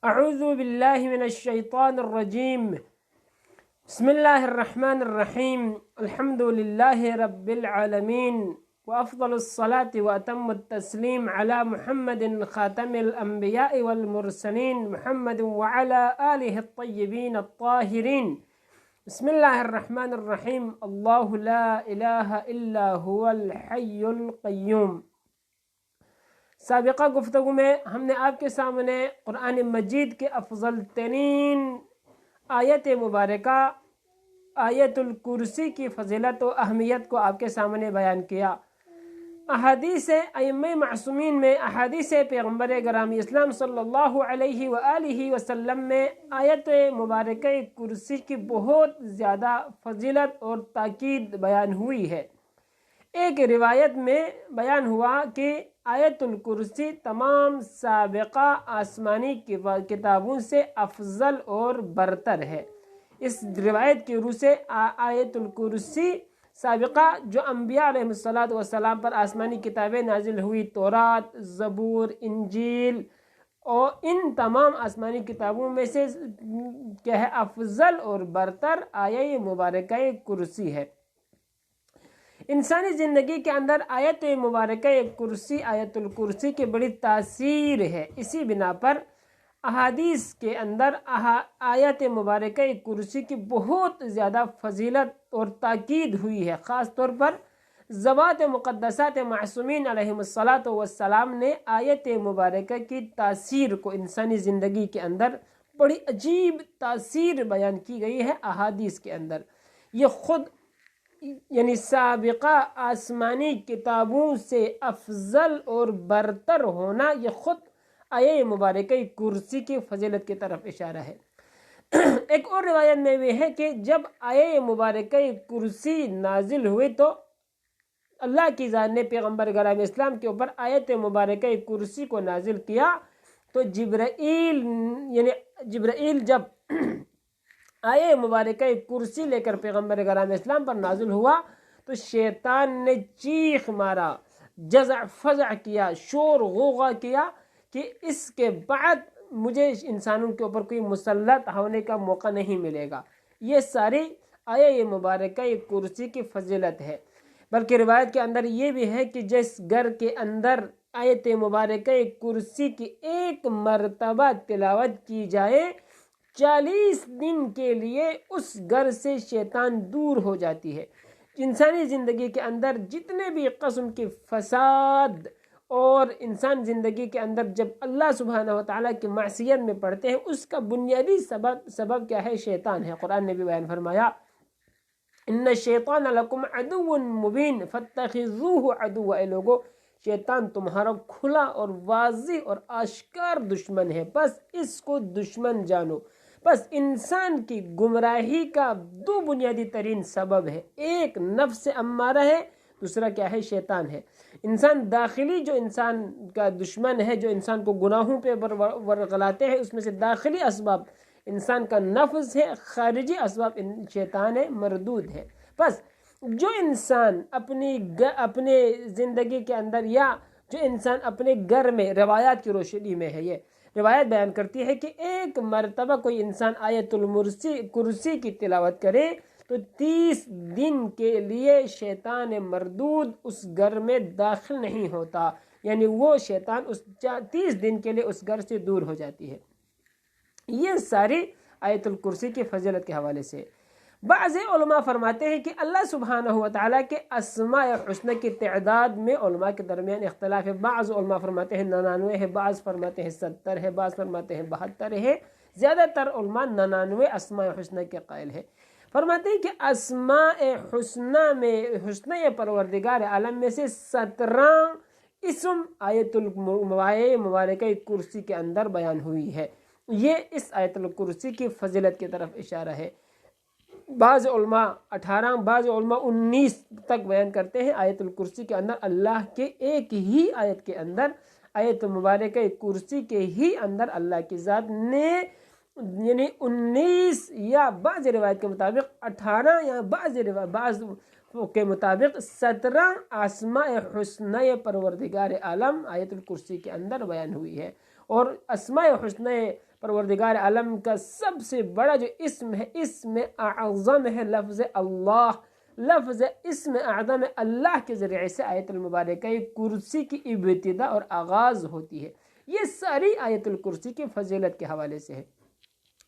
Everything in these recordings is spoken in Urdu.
اعوذ باللہ من الشیطان الرجیم بسم اللہ الرحمن الرحیم الحمد للہ رب العالمین وافضل الصلاة واتم التسلیم علی محمد خاتم الانبیاء والمرسلین محمد وعلی آلہ الطیبین الطاہرین بسم اللہ الرحمن الرحیم اللہ لا الہ الا هو الحی القیوم۔ سابقہ گفتگو میں ہم نے آپ کے سامنے قرآن مجید کے افضل ترین آیت مبارکہ آیت الکرسی کی فضیلت و اہمیت کو آپ کے سامنے بیان کیا۔ احادیث ائمہ معصومین میں، احادیث پیغمبر گرامی اسلام صلی اللہ علیہ وآلہ وسلم میں آیت مبارکہ کرسی کی بہت زیادہ فضیلت اور تاکید بیان ہوئی ہے۔ ایک روایت میں بیان ہوا کہ آیت الکرسی تمام سابقہ آسمانی کتابوں سے افضل اور برتر ہے۔ اس روایت کی روح سے آیت الکرسی سابقہ جو انبیاء علیہ السلام پر آسمانی کتابیں نازل ہوئی، تورات، زبور، انجیل، اور ان تمام آسمانی کتابوں میں سے کیا ہے افضل اور برتر آیت مبارکہ کرسی ہے۔ انسانی زندگی کے اندر آیت مبارکہ کرسی، آیت الکرسی کی بڑی تاثیر ہے۔ اسی بنا پر احادیث کے اندر آیت مبارکہ کرسی کی بہت زیادہ فضیلت اور تاکید ہوئی ہے۔ خاص طور پر ذوات مقدسات معصومین علیہم السلام نے آیت مبارکہ کی تاثیر کو انسانی زندگی کے اندر بڑی عجیب تاثیر بیان کی گئی ہے احادیث کے اندر۔ یہ خود یعنی سابقہ آسمانی کتابوں سے افضل اور برتر ہونا، یہ خود آیت مبارکہ کرسی کی فضیلت کی طرف اشارہ ہے۔ ایک اور روایت میں بھی ہے کہ جب آیت مبارکہ کرسی نازل ہوئی تو اللہ کی ذات نے پیغمبر گرامی اسلام کے اوپر آیت مبارکہ کرسی کو نازل کیا، تو جبرائیل جب آیت مبارکہ کرسی لے کر پیغمبر گرامی اسلام پر نازل ہوا تو شیطان نے چیخ مارا، جزع فزع کیا، شور غوغا کیا کہ اس کے بعد مجھے انسانوں کے اوپر کوئی مسلط ہونے کا موقع نہیں ملے گا۔ یہ ساری آیت مبارکہ کرسی کی فضیلت ہے۔ بلکہ روایت کے اندر یہ بھی ہے کہ جس گھر کے اندر آیت مبارکہ کرسی کی ایک مرتبہ تلاوت کی جائے، 40 دن کے لیے اس گھر سے شیطان دور ہو جاتی ہے۔ انسانی زندگی کے اندر جتنے بھی قسم کی فساد اور انسان زندگی کے اندر جب اللہ سبحانہ وتعالیٰ کی معصیت میں پڑتے ہیں، اس کا بنیادی سبب کیا ہے؟ شیطان ہے۔ قرآن نے بھی بیان فرمایا، ان الشیطان لکم عدو مبین فاتخذوہ عدوا۔ اے لوگو، شیطان تمہارا کھلا اور واضح اور آشکار دشمن ہے، بس اس کو دشمن جانو۔ بس انسان کی گمراہی کا دو بنیادی ترین سبب ہے، ایک نفس امارہ ہے، دوسرا کیا ہے؟ شیطان ہے۔ انسان داخلی جو انسان کا دشمن ہے، جو انسان کو گناہوں پہ ورغلاتے ہیں، اس میں سے داخلی اسباب انسان کا نفس ہے، خارجی اسباب شیطان مردود ہے۔ بس جو انسان اپنے زندگی کے اندر، یا جو انسان اپنے گھر میں، روایات کی روشنی میں ہے، یہ روایت بیان کرتی ہے کہ ایک مرتبہ کوئی انسان آیت الکرسی کی تلاوت کرے تو 30 دن کے لیے شیطان مردود اس گھر میں داخل نہیں ہوتا، یعنی وہ شیطان اس 30 دن کے لیے اس گھر سے دور ہو جاتی ہے۔ یہ ساری آیت الکرسی کی فضیلت کے حوالے سے۔ بعض علماء فرماتے ہیں کہ اللہ سبحانہ وتعالیٰ کے اسماء حسنہ کی تعداد میں علماء کے درمیان اختلاف ہے۔ بعض علماء فرماتے ہیں 99 ہے، بعض فرماتے ہیں 70 ہے، بعض فرماتے ہیں 72 ہے۔ زیادہ تر علماء 99 اسماء حسنہ کے قائل ہیں۔ فرماتے ہیں کہ اسماء حسنہ میں، حسنہ پروردگار عالم میں سے 17 اسم آیت مبارکہ کرسی کے اندر بیان ہوئی ہے۔ یہ اس آیت الکرسی کی فضیلت کی طرف اشارہ ہے۔ بعض علماء 18، بعض علماء 19 تک بیان کرتے ہیں۔ آیت الکرسی کے اندر اللہ کے ایک ہی آیت کے اندر، آیت مبارکہ کرسی کے ہی اندر اللہ کی ذات نے یعنی 19 یا بعض روایت کے مطابق 18 یا بعض کے مطابق 17 اسماء حسنہ پروردگار عالم آیت الکرسی کے اندر بیان ہوئی ہے۔ اور اسماء حسنہ پروردگار عالم کا سب سے بڑا جو اسم ہے، اسم اعظم ہے لفظ اللہ، لفظ اسم اعظم اللہ کے ذریعے سے آیت المبارکہ کرسی کی ابتدا اور آغاز ہوتی ہے۔ یہ ساری آیت الکرسی کی فضیلت کے حوالے سے ہے۔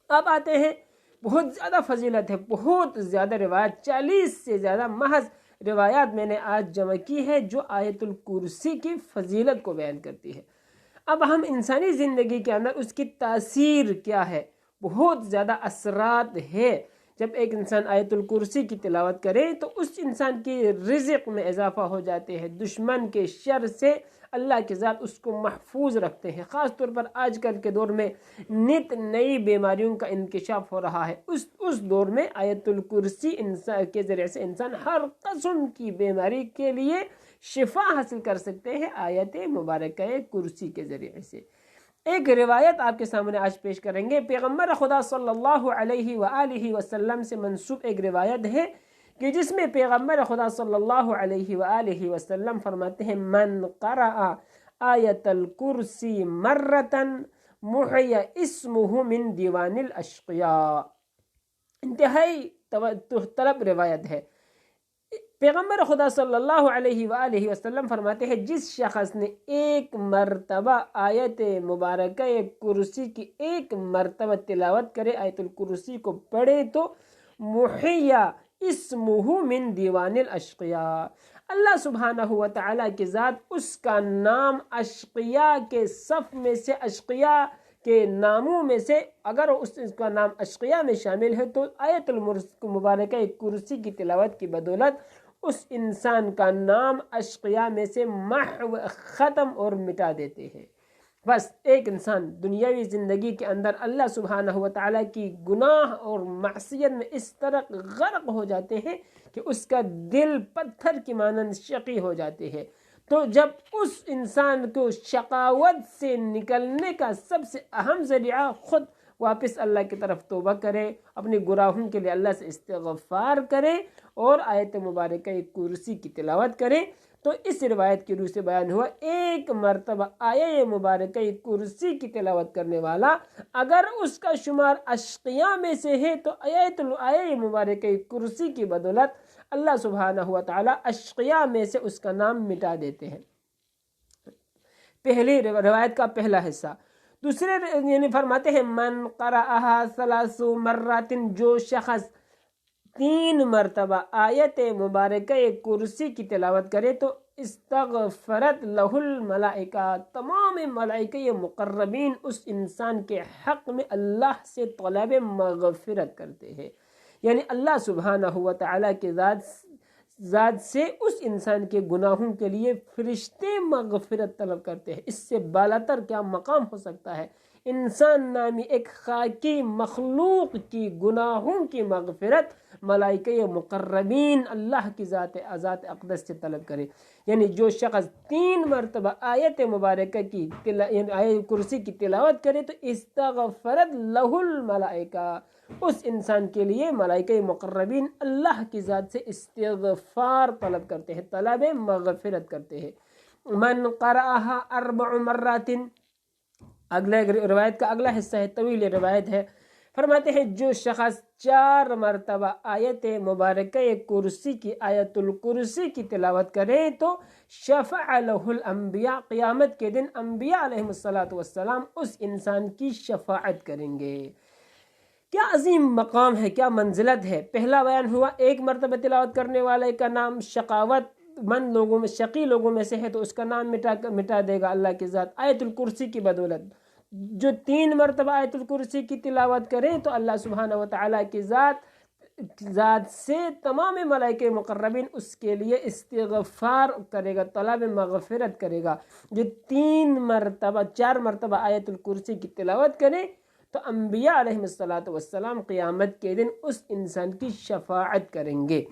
اب آتے ہیں، بہت زیادہ فضیلت ہے، بہت زیادہ روایت، 40 سے زیادہ محض روایات میں نے آج جمع کی ہے جو آیت الکرسی کی فضیلت کو بیان کرتی ہے۔ اب ہم انسانی زندگی کے اندر اس کی تاثیر کیا ہے، بہت زیادہ اثرات ہے۔ جب ایک انسان آیت الکرسی کی تلاوت کرے تو اس انسان کی رزق میں اضافہ ہو جاتے ہیں، دشمن کے شر سے اللہ کے ذات اس کو محفوظ رکھتے ہیں۔ خاص طور پر آج کل کے دور میں نت نئی بیماریوں کا انکشاف ہو رہا ہے، اس دور میں آیت الکرسی انسان کے ذریعے سے انسان ہر قسم کی بیماری کے لیے شفا حاصل کر سکتے ہیں آیت مبارکہ کرسی کے ذریعے سے۔ ایک روایت آپ کے سامنے آج پیش کریں گے، پیغمبر خدا صلی اللہ علیہ وآلہ وسلم سے منسوب ایک روایت ہے کہ جس میں پیغمبر خدا صلی اللہ علیہ وآلہ وسلم فرماتے ہیں، من قرأ آیت الکرسی مرتا محی اسمہ من دیوان الاشقیاء۔ انتہائی طلب روایت ہے۔ پیغمبر خدا صلی اللہ علیہ وآلہ وسلم فرماتے ہیں، جس شخص نے ایک مرتبہ آیت مبارکہ کرسی کی ایک مرتبہ تلاوت کرے، آیت الکرسی کو پڑھے، تو محیا اسمہ من دیوان الاشقیاء، اللہ سبحانہ و تعالیٰ کی ذات اس کا نام اشقیاء کے صف میں سے، اشقیاء کے ناموں میں سے اگر اس کا نام اشقیاء میں شامل ہے تو آیت المبارکہ کرسی کی تلاوت کی بدولت اس انسان کا نام اشقیاء میں سے محو ختم اور مٹا دیتے ہیں۔ بس ایک انسان دنیاوی زندگی کے اندر اللہ سبحانہ و تعالیٰ کی گناہ اور معصیت میں اس طرح غرق ہو جاتے ہیں کہ اس کا دل پتھر کی مانند شقی ہو جاتے ہیں، تو جب اس انسان کو شقاوت سے نکلنے کا سب سے اہم ذریعہ خود واپس اللہ کی طرف توبہ کرے، اپنے گناہوں کے لیے اللہ سے استغفار کرے اور آیت مبارکہ کرسی کی تلاوت کرے، تو اس روایت کی روح سے بیان ہوا ایک مرتبہ آیت مبارکہ کرسی کی تلاوت کرنے والا اگر اس کا شمار اشقیاء میں سے ہے تو آیت مبارکہ کرسی کی بدولت اللہ سبحانہ و تعالی اشقیاء میں سے اس کا نام مٹا دیتے ہیں۔ پہلی روایت کا پہلا حصہ۔ دوسرے یعنی فرماتے ہیں، من قرأہا 3 مرات، جو شخص 3 مرتبہ آیت مبارکہ کرسی کی تلاوت کرے تو استغفرت لہ الملائکہ، تمام ملائکہ مقربین اس انسان کے حق میں اللہ سے طلب مغفرت کرتے ہیں، یعنی اللہ سبحانہ و تعالیٰ کے ذات سے اس انسان کے گناہوں کے لیے فرشتے مغفرت طلب کرتے ہیں۔ اس سے بالاتر کیا مقام ہو سکتا ہے؟ انسان نامی ایک خاکی مخلوق کی گناہوں کی مغفرت ملائکہ مقربین اللہ کی ذات اقدس سے طلب کرے، یعنی جو شخص 3 مرتبہ آیت مبارکہ کی یعنی آیت کرسی کی تلاوت کرے تو استغفرت لہ الملائکہ، اس انسان کے لیے ملائکہ مقربین اللہ کی ذات سے استغفار طلب کرتے ہیں، طلب مغفرت کرتے ہیں۔ من قرأہا 4 مرات، اگلے روایت کا اگلا حصہ ہے، طویل روایت ہے، فرماتے ہیں جو شخص 4 مرتبہ آیت مبارکہ کرسی کی آیت الکرسی کی تلاوت کرے تو شفع لہ الانبیاء، قیامت کے دن انبیاء علیہ السلام اس انسان کی شفاعت کریں گے۔ کیا عظیم مقام ہے، کیا منزلت ہے۔ پہلا بیان ہوا ایک مرتبہ تلاوت کرنے والے کا نام شقاوت مند لوگوں میں، شقی لوگوں میں سے ہے تو اس کا نام مٹا دے گا اللہ کی ذات آیت الکرسی کی بدولت۔ جو 3 مرتبہ آیت الکرسی کی تلاوت کریں تو اللہ سبحانہ و تعالیٰ کی ذات سے تمام ملائکہ مقربین اس کے لیے استغفار کرے گا، طلب مغفرت کرے گا۔ جو 4 مرتبہ آیت الکرسی کی تلاوت کریں تو انبیاء علیہ السلام قیامت کے دن اس انسان کی شفاعت کریں گے۔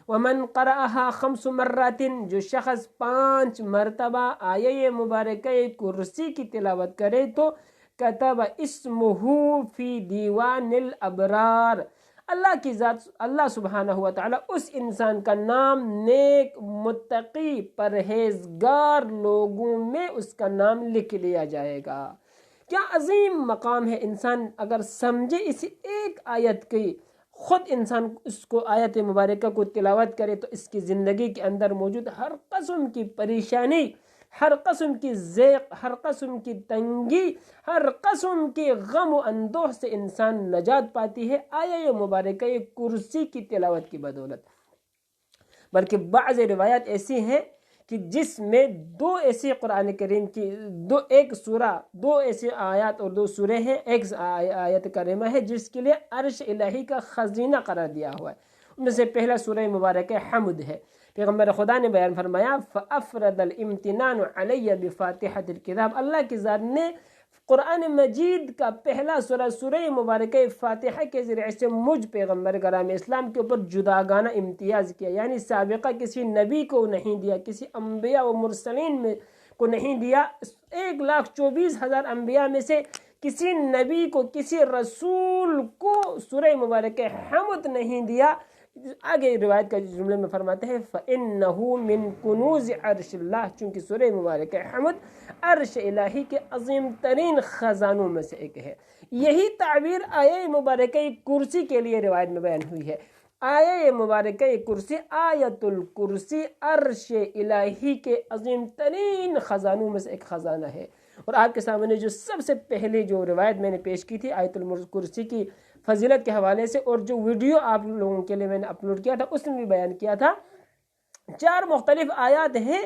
ومن قرأہا 5 مرات، جو شخص 5 مرتبہ آیت مبارکہ کرسی کی تلاوت کرے تو کتب اسمہ فی دیوان الابرار، اللہ سبحانہ و تعالی اس انسان کا نام نیک متقی پرہیزگار لوگوں میں اس کا نام لکھ لیا جائے گا۔ کیا عظیم مقام ہے. انسان اگر سمجھے اسی ایک آیت کی، خود انسان اس کو آیت مبارکہ کو تلاوت کرے تو اس کی زندگی کے اندر موجود ہر قسم کی پریشانی، ہر قسم کی ضیق، ہر قسم کی تنگی، ہر قسم کی غم و اندوہ سے انسان نجات پاتی ہے آیہ مبارکہ کرسی کی تلاوت کی بدولت. بلکہ بعض روایات ایسی ہیں کہ جس میں دو ایسی قرآن کریم کی ایک سورہ، دو ایسی آیات اور دو سورے ہیں، ایک آیت کریمہ ہے جس کے لیے عرش الہی کا خزینہ قرار دیا ہوا ہے. ان میں سے پہلا سورہ مبارکہ حمد ہے. پیغمبر خدا نے بیان فرمایا فَأَفْرَدَ الْإِمْتِنَانُ عَلَيَّ بِفَاتِحَةِ الْكِتَابِ، اللہ کی ذات نے قرآن مجید کا پہلا سورہ مبارکہ فاتحہ کے ذریعے سے مجھ پیغمبر کرام اسلام کے اوپر جداگانہ امتیاز کیا، یعنی سابقہ کسی نبی کو نہیں دیا، کسی انبیاء و مرسلین میں کو نہیں دیا. 1,24,000 انبیاء میں سے کسی نبی کو، کسی رسول کو سورہ مبارکہ حمد نہیں دیا. آگے روایت کا جملے میں فرماتے ہیں فَإِنَّهُ مِن كُنُوزِ عَرْشِ اللَّهِ، چونکہ سورہ مبارکہ حمد عرش الہی کے عظیم ترین خزانوں میں سے ایک ہے. یہی تعبیر آیہ مبارکہ کرسی کے لیے روایت میں بیان ہوئی ہے. آیہ مبارکہ کرسی، آیت الکرسی عرش الہی کے عظیم ترین خزانوں میں سے ایک خزانہ ہے. اور آپ کے سامنے جو سب سے پہلی جو روایت میں نے پیش کی تھی آیت الکرسی کی فضیلت کے حوالے سے، اور جو ویڈیو آپ لوگوں کے لیے میں نے اپلوڈ کیا تھا اس میں بھی بیان کیا تھا، 4 مختلف آیات ہیں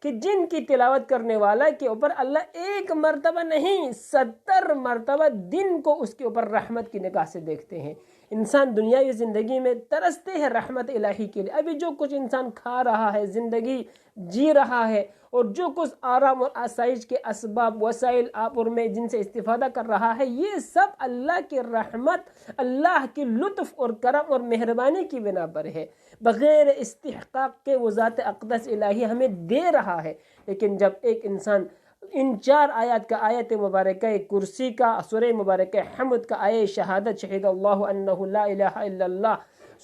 کہ جن کی تلاوت کرنے والا کے اوپر اللہ ایک مرتبہ نہیں 70 مرتبہ دن کو اس کے اوپر رحمت کی نگاہ سے دیکھتے ہیں. انسان دنیاوی زندگی میں ترستے ہیں رحمت الہی کے لیے. ابھی جو کچھ انسان کھا رہا ہے، زندگی جی رہا ہے، اور جو کچھ آرام اور آسائش کے اسباب وسائل آپ اور میں جن سے استفادہ کر رہا ہے، یہ سب اللہ کی رحمت، اللہ کی لطف اور کرم اور مہربانی کی بنا پر ہے. بغیر استحقاق کے وہ ذات اقدس الہی ہمیں دے رہا ہے. لیکن جب ایک انسان ان 4 آیات کا، آیت مبارکہ کرسی کا، سورہ مبارکہ حمد کا، آیہ شہادت شہید اللہ انہ لا الہ الا اللہ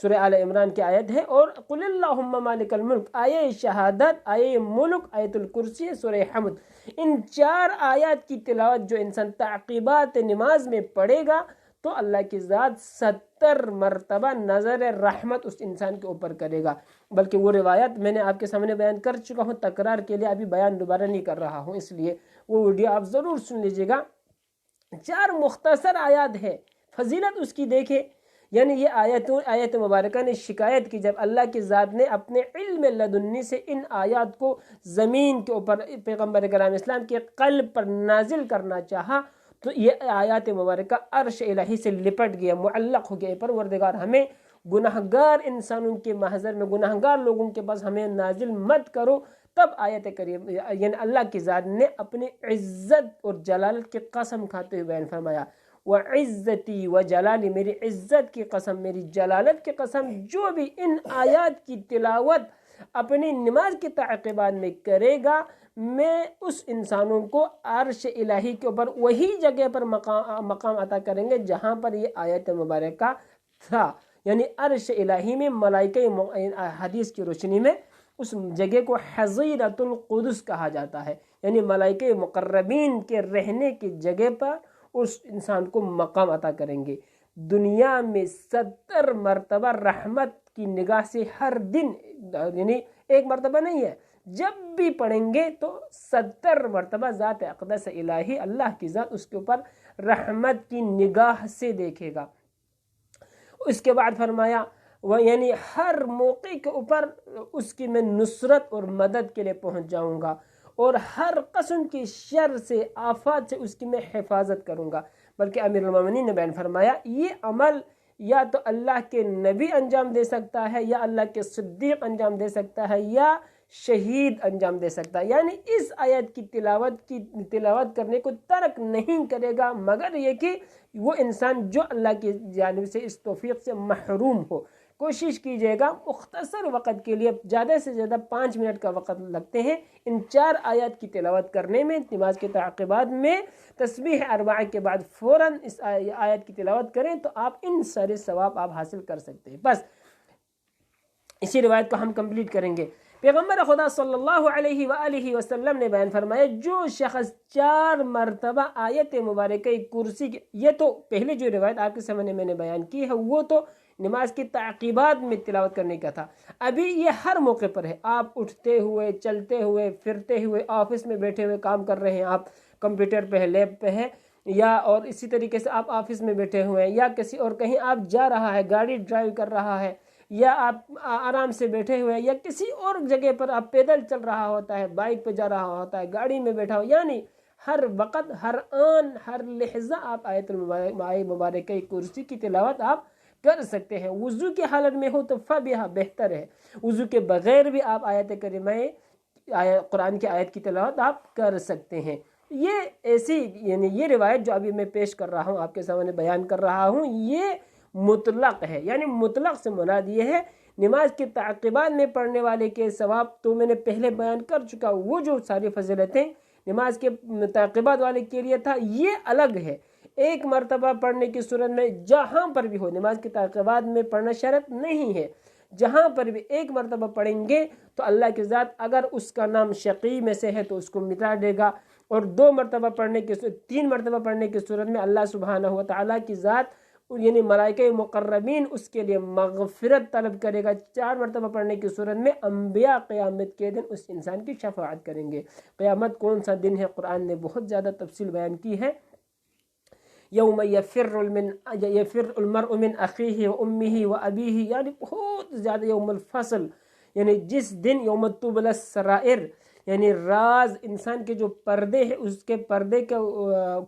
سورہ آل عمران کی آیت ہے، اور قل اللہم مالک الملک آیہ شہادت، آیہ ملک، آیت الکرسی، سورہ حمد، ان 4 آیات کی تلاوت جو انسان تعقیبات نماز میں پڑھے گا تو اللہ کی ذات 70 مرتبہ نظر رحمت اس انسان کے اوپر کرے گا. بلکہ وہ روایت میں نے آپ کے سامنے بیان کر چکا ہوں، تکرار کے لیے ابھی بیان دوبارہ نہیں کر رہا ہوں، اس لیے وہ ویڈیو آپ ضرور سن لیجئے گا. 4 مختصر آیات ہے، فضیلت اس کی دیکھیں. یعنی یہ آیت مبارکہ نے شکایت کی جب اللہ کی ذات نے اپنے علم لدنی سے ان آیات کو زمین کے اوپر پیغمبر کرام اسلام کے قلب پر نازل کرنا چاہا، تو یہ آیات مبارکہ عرش الہی سے لپٹ گیا، معلق ہو گیا. پروردگار ہمیں گناہگار انسانوں کے محضر میں، گناہگار لوگوں کے پاس ہمیں نازل مت کرو. تب آیت کریم یعنی اللہ کی ذات نے اپنی عزت اور جلالت کی قسم کھاتے ہوئے بیان فرمایا وَعِزَّتِي وَجَلَالِي، میری عزت کی قسم، میری جلالت کی قسم، جو بھی ان آیات کی تلاوت اپنی نماز کے تعقیبات میں کرے گا، میں اس انسانوں کو عرش الہی کے اوپر وہی جگہ پر مقام عطا کریں گے جہاں پر یہ آیت مبارکہ تھا. یعنی عرش الہی میں ملائکہ، حدیث کی روشنی میں اس جگہ کو حظیرۃ القدس کہا جاتا ہے، یعنی ملائکہ مقربین کے رہنے کی جگہ پر اس انسان کو مقام عطا کریں گے. دنیا میں 70 مرتبہ رحمت کی نگاہ سے ہر دن، یعنی ایک مرتبہ نہیں ہے، جب بھی پڑھیں گے تو 70 مرتبہ ذات اقدس الہی اللہ کی ذات اس کے اوپر رحمت کی نگاہ سے دیکھے گا. اس کے بعد فرمایا یعنی ہر موقع کے اوپر اس کی میں نصرت اور مدد کے لیے پہنچ جاؤں گا، اور ہر قسم کی شر سے، آفات سے اس کی میں حفاظت کروں گا. بلکہ امیر المومنین نے بیان فرمایا یہ عمل یا تو اللہ کے نبی انجام دے سکتا ہے، یا اللہ کے صدیق انجام دے سکتا ہے، یا شہید انجام دے سکتا ہے. یعنی اس آیت کی تلاوت کرنے کو ترک نہیں کرے گا مگر یہ کہ وہ انسان جو اللہ کی جانب سے اس توفیق سے محروم ہو. کوشش کیجیے گا مختصر وقت کے لیے، زیادہ سے زیادہ 5 منٹ کا وقت لگتے ہیں ان 4 آیات کی تلاوت کرنے میں. نماز کے تعقیبات میں تسبیح 4 کے بعد فوراً اس آیت کی تلاوت کریں تو آپ ان سارے ثواب آپ حاصل کر سکتے ہیں. بس اسی روایت کو ہم کمپلیٹ کریں گے. پیغمبر خدا صلی اللہ علیہ وآلہ وسلم نے بیان فرمایا جو شخص 4 مرتبہ آیت مبارکہ کرسی کی، یہ تو پہلے جو روایت آپ کے سامنے میں نے بیان کی ہے وہ تو نماز کی تعقیبات میں تلاوت کرنے کا تھا، ابھی یہ ہر موقع پر ہے، آپ اٹھتے ہوئے، چلتے ہوئے، پھرتے ہوئے، آفس میں بیٹھے ہوئے کام کر رہے ہیں، آپ کمپیوٹر پہ ہے، لیب پہ ہے، یا اور اسی طریقے سے آپ آفس میں بیٹھے ہوئے ہیں، یا کسی اور کہیں آپ جا رہا ہے، گاڑی ڈرائیو کر رہا ہے، یا آپ آرام سے بیٹھے ہوئے ہیں، یا کسی اور جگہ پر آپ پیدل چل رہا ہوتا ہے، بائک پہ جا رہا ہوتا ہے، گاڑی میں بیٹھا ہو، یعنی ہر وقت، ہر آن، ہر لحظہ آپ آیت مبارکہ کرسی کی تلاوت آپ کر سکتے ہیں۔ وضو کی حالت میں ہو تو فبہا، بہتر ہے، وضو کے بغیر بھی آپ آیت کریمہ قرآن کی آیت کی تلاوت آپ کر سکتے ہیں۔ یہ ایسی یعنی یہ روایت جو ابھی میں پیش کر رہا ہوں، آپ کے سامنے بیان کر رہا ہوں، یہ مطلق ہے، یعنی مطلق سے مراد یہ ہے نماز کی تعقیبات میں پڑھنے والے کے ثواب تو میں نے پہلے بیان کر چکا، وہ جو ساری فضیلتیں نماز کے تعقیبات والے کے لیے تھا یہ الگ ہے۔ ایک مرتبہ پڑھنے کی صورت میں جہاں پر بھی ہو، نماز کی تعقیبات میں پڑھنا شرط نہیں ہے، جہاں پر بھی ایک مرتبہ پڑھیں گے تو اللہ کی ذات اگر اس کا نام شقی میں سے ہے تو اس کو مٹا دے گا، اور 2 مرتبہ پڑھنے کی 3 مرتبہ پڑھنے کی صورت میں اللہ سبحانہ و تعالیٰ کی ذات یعنی ملائکہ مقربین اس کے لیے مغفرت طلب کرے گا، 4 مرتبہ پڑھنے کی صورت میں انبیاء قیامت کے دن اس انسان کی شفاعت کریں گے۔ قیامت کون سا دن ہے، قرآن نے بہت زیادہ تفصیل بیان کی ہے۔ یوم یفر المرء من اخیہ و امہ و ابیہ، یعنی بہت زیادہ یوم الفصل، یعنی جس دن یوم تبلی السرائر، یعنی راز انسان کے جو پردے ہیں اس کے پردے کا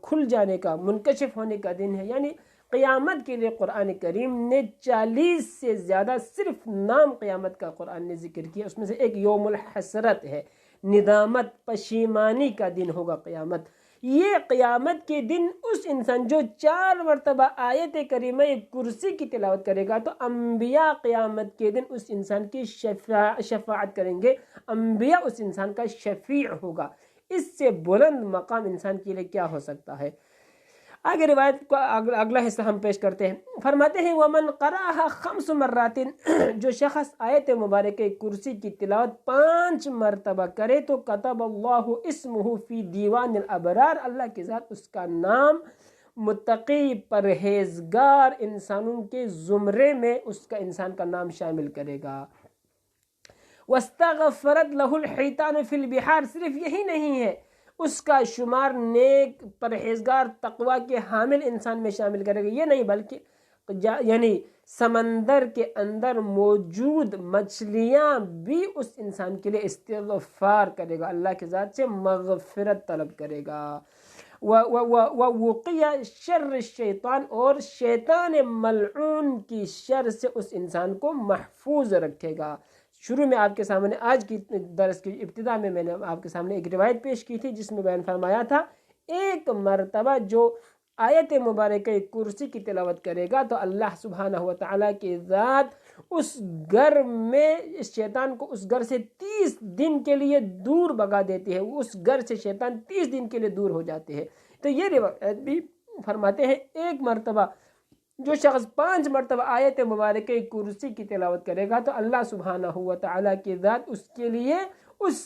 کھل جانے کا، منکشف ہونے کا دن ہے، یعنی قیامت کے لیے قرآن کریم نے 40 سے زیادہ صرف نام قیامت کا قرآن نے ذکر کیا، اس میں سے ایک یوم الحسرت ہے، ندامت، پشیمانی کا دن ہوگا قیامت۔ یہ قیامت کے دن اس انسان جو 4 مرتبہ آیت کریمہ کرسی کی تلاوت کرے گا تو انبیاء قیامت کے دن اس انسان کی شفاعت کریں گے، انبیاء اس انسان کا شفیع ہوگا۔ اس سے بلند مقام انسان کے لیے کیا ہو سکتا ہے؟ آگے روایت کو اگلا حصہ ہم پیش کرتے ہیں، فرماتے ہیں وَمَنْ قَرَأَهَا 5 مرات، جو شخص آیت مبارکہ کرسی کی تلاوت 5 مرتبہ کرے تو کتب اللہ اسمہ فی دیوان الابرار، اللہ کی ذات اس کا نام متقی پرہیزگار انسانوں کے زمرے میں اس کا انسان کا نام شامل کرے گا۔ وَاسْتَغْفَرَتْ لَهُ الْحِيتَانُ فِي الْبِحَارِ، صرف یہی نہیں ہے، اس کا شمار نیک پرہیزگار تقوی کے حامل انسان میں شامل کرے گا، یہ نہیں بلکہ یعنی سمندر کے اندر موجود مچھلیاں بھی اس انسان کے لیے استغفار کرے گا، اللہ کی ذات سے مغفرت طلب کرے گا۔ وَوُقِيَ شَرِّ الشَّيْطَانِ، اور شیطان ملعون کی شر سے اس انسان کو محفوظ رکھے گا۔ شروع میں آپ کے سامنے آج کی درس کی ابتدا میں نے آپ کے سامنے ایک روایت پیش کی تھی جس میں بیان فرمایا تھا ایک مرتبہ جو آیت مبارکہ کرسی کی تلاوت کرے گا تو اللہ سبحانہ و تعالیٰ کی ذات اس گھر میں اس شیطان کو اس گھر سے 30 دن کے لیے دور بھگا دیتی ہے، اس گھر سے شیطان 30 دن کے لیے دور ہو جاتے ہیں۔ تو یہ روایت بھی فرماتے ہیں ایک مرتبہ جو شخص 5 مرتبہ آیت مبارکہ کرسی کی تلاوت کرے گا تو اللہ سبحانہ و تعالیٰ کی ذات اس کے لیے اس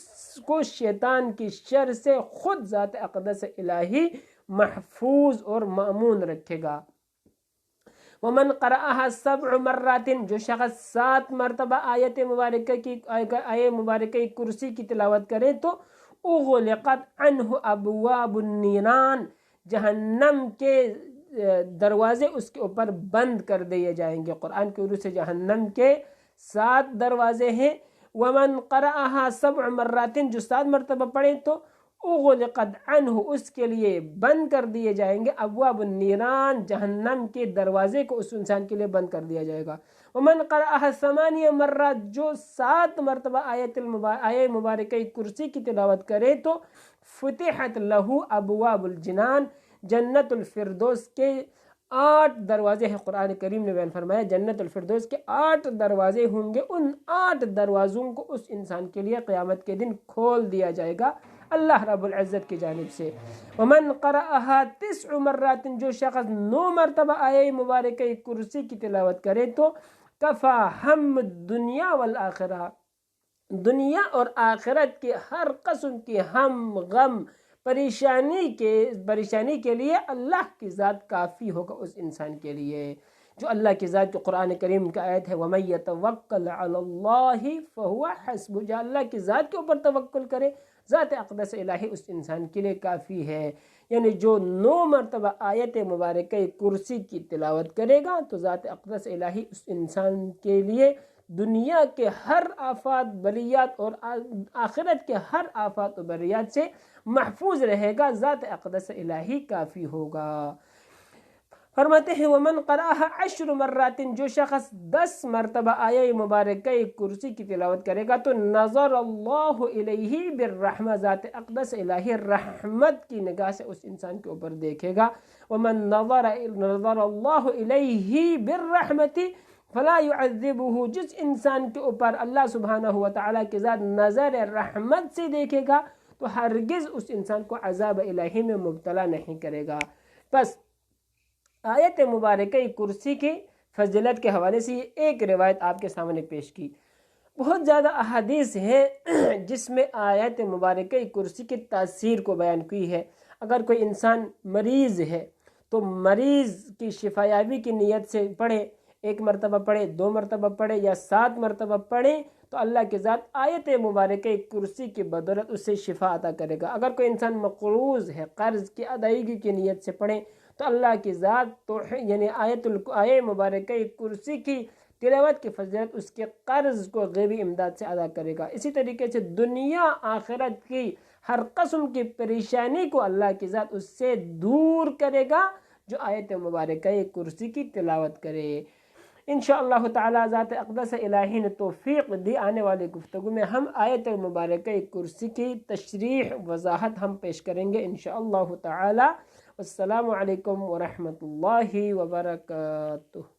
کو شیطان کی شر سے خود ذات اقدس الہی محفوظ اور مامون رکھے گا۔ ومن قرأها 7 مرات، جو شخص 7 مرتبہ آیت مبارکہ کرسی کی تلاوت کرے تو اغلقت عنہ ابواب النیران، جہنم کے دروازے اس کے اوپر بند کر دیے جائیں گے۔ قرآن کے عروج سے جہنم کے 7 دروازے ہیں۔ ومن قرأها 7 مرات، جو 7 مرتبہ پڑھے تو اغلقت عنہ، اس کے لیے بند کر دیے جائیں گے ابواب النیران، جہنم کے دروازے کو اس انسان کے لیے بند کر دیا جائے گا۔ ومن قرأها 8 مرات، جو 7 مرتبہ آیت مبارکہ کرسی کی تلاوت کرے تو فتحت لہ ابواب الجنان، جنت الفردوس کے 8 دروازے ہیں۔ قرآن کریم نے بیان فرمایا جنت الفردوس کے 8 دروازے ہوں گے، ان 8 دروازوں کو اس انسان کے لیے قیامت کے دن کھول دیا جائے گا اللہ رب العزت کی جانب سے۔ ومن قرأها 9 مرات، جو شخص 9 مرتبہ آیت مبارکہ کرسی کی تلاوت کرے تو کفا ہم الدنیا والآخرہ، دنیا اور آخرت کے ہر قسم کی ہم غم پریشانی کے لیے اللہ کی ذات کافی ہوگا اس انسان کے لیے جو اللہ کی ذات جو قرآن کریم کا آیت ہے وَمَن يَتَوَکَّلْ عَلَى اللَّهِ فَهُوَ حَسْبُهُ، جو اللہ کی ذات کے اوپر توکل کرے ذات اقدس الہی اس انسان کے لیے کافی ہے۔ یعنی جو 9 مرتبہ آیت مبارکہ کرسی کی تلاوت کرے گا تو ذات اقدس الہی اس انسان کے لیے دنیا کے ہر آفات بلیات اور آخرت کے ہر آفات و بلیات سے محفوظ رہے گا، ذات اقدس الہی کافی ہوگا۔ فرماتے ہیں ومن قرأها 10 مرات، جو شخص 10 مرتبہ آیہ مبارکہ کرسی کی تلاوت کرے گا تو نظر اللہ الیہ بالرحمہ، ذات اقدس الہی رحمت کی نگاہ سے اس انسان کے اوپر دیکھے گا۔ ومن نظر اللہ الیہ بالرحمت فلا يعذبه، جس انسان کے اوپر اللہ سبحانہ وتعالی کی ذات نظر رحمت سے دیکھے گا تو ہرگز اس انسان کو عذاب الہی میں مبتلا نہیں کرے گا۔ بس آیت مبارکہ کرسی کی فضیلت کے حوالے سے یہ ایک روایت آپ کے سامنے پیش کی۔ بہت زیادہ احادیث ہیں جس میں آیت مبارکہ کرسی کی تاثیر کو بیان کی ہے۔ اگر کوئی انسان مریض ہے تو مریض کی شفا یابی کی نیت سے پڑھے، 1 مرتبہ پڑھے، 2 مرتبہ پڑھے یا 7 مرتبہ پڑھے تو اللہ کی ذات آیت مبارکہ کرسی کی بدولت اس سے شفا عطا کرے گا۔ اگر کوئی انسان مقروض ہے، قرض کی ادائیگی کی نیت سے پڑھے تو اللہ کی ذات یعنی آیت مبارکہ کرسی کی تلاوت کی فضیلت اس کے قرض کو غیبی امداد سے ادا کرے گا۔ اسی طریقے سے دنیا آخرت کی ہر قسم کی پریشانی کو اللہ کی ذات اس سے دور کرے گا جو آیت مبارکہ کرسی کی تلاوت کرے۔ انشاءاللہ تعالی ذات اقدس الہی نے توفیق دی، آنے والی گفتگو میں ہم آیت مبارکہ کرسی کی تشریح وضاحت ہم پیش کریں گے انشاءاللہ تعالی۔ السلام علیکم ورحمۃ اللہ وبرکاتہ۔